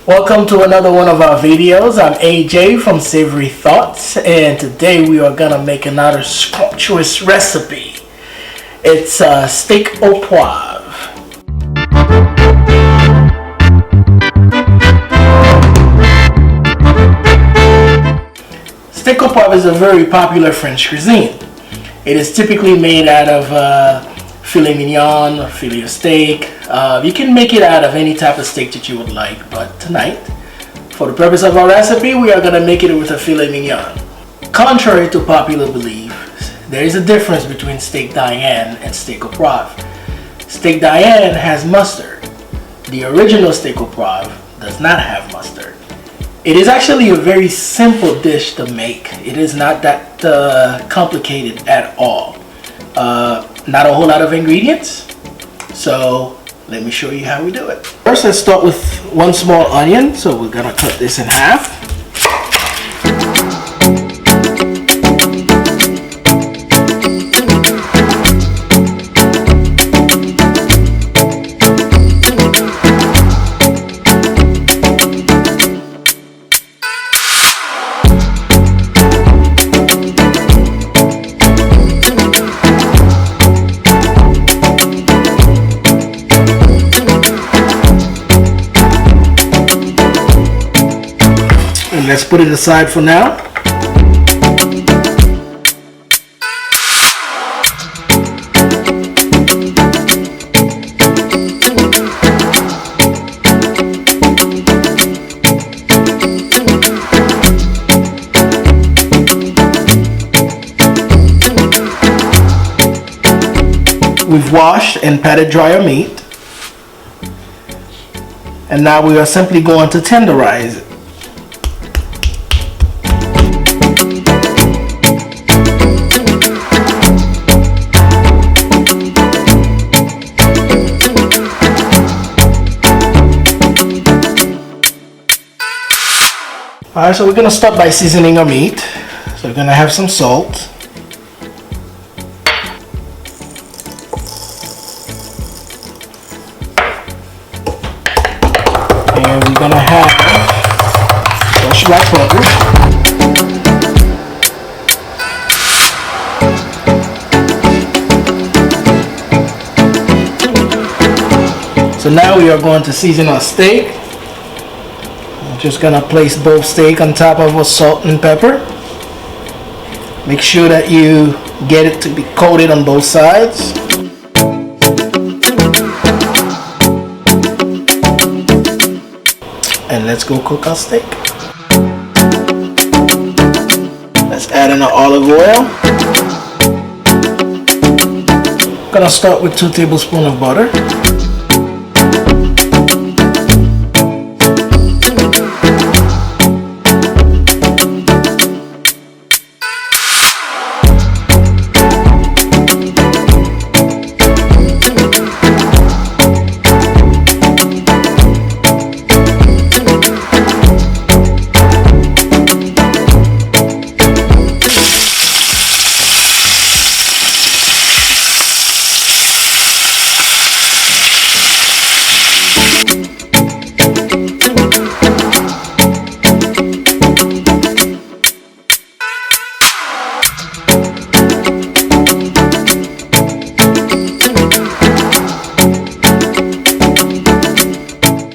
Welcome to another one of our videos. I'm AJ from Savory Thoughts, and today we are gonna make another scrumptious recipe. It's Steak Au Poivre. Steak Au Poivre is a very popular French cuisine. It is typically made out of filet mignon or filet of steak. You can make it out of any type of steak that you would like, but tonight, for the purpose of our recipe, we are going to make it with a filet mignon. Contrary to popular belief, there is a difference between steak Diane and steak au poivre. Steak Diane has mustard. The original steak au poivre does not have mustard. It is actually a very simple dish to make. It is not that complicated at all. Not a whole lot of ingredients, so let me show you how we do it. First, let's start with one small onion. So we're gonna cut this in half. And let's put it aside for now. We've washed and patted dry our meat, and now we are simply going to tenderize it. Alright, so we're going to start by seasoning our meat. So we're going to have some salt. And we're going to have fresh black pepper. So now we are going to season our steak. Just gonna place both steak on top of our salt and pepper. Make sure that you get it to be coated on both sides. And let's go cook our steak. Let's add in our olive oil. Gonna start with 2 tablespoons of butter.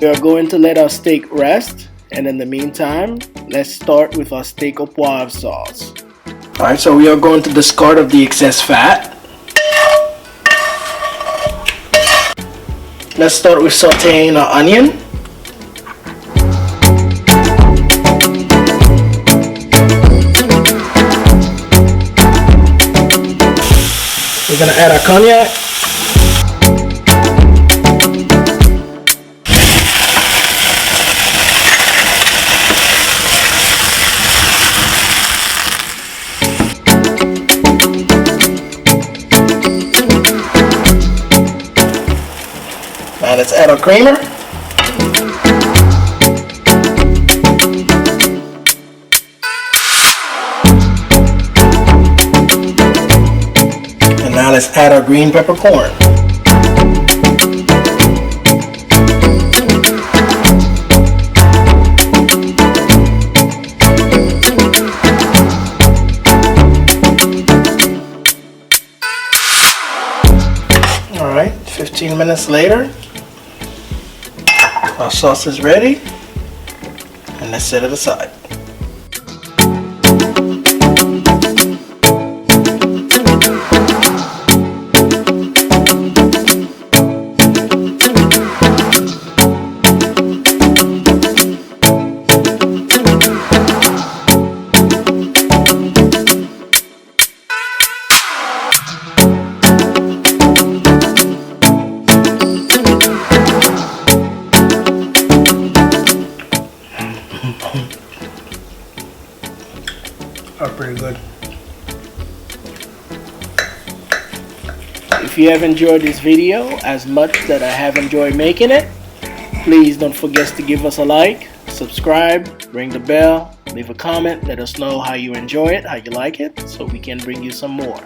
We are going to let our steak rest, and in the meantime, let's start with our steak au poivre sauce. Alright, so we are going to discard of the excess fat. Let's start with sauteing our onion. We're going to add our cognac. Now let's add our creamer. Now let's add our green peppercorn. Alright, 15 minutes later, our sauce is ready, and let's set it aside. Are pretty good. If you have enjoyed this video as much that I have enjoyed making it, please don't forget to give us a like, subscribe, ring the bell, leave a comment, let us know how you enjoy it, how you like it, so we can bring you some more.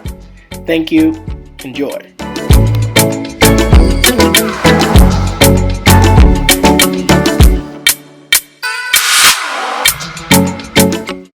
Thank you. Enjoy.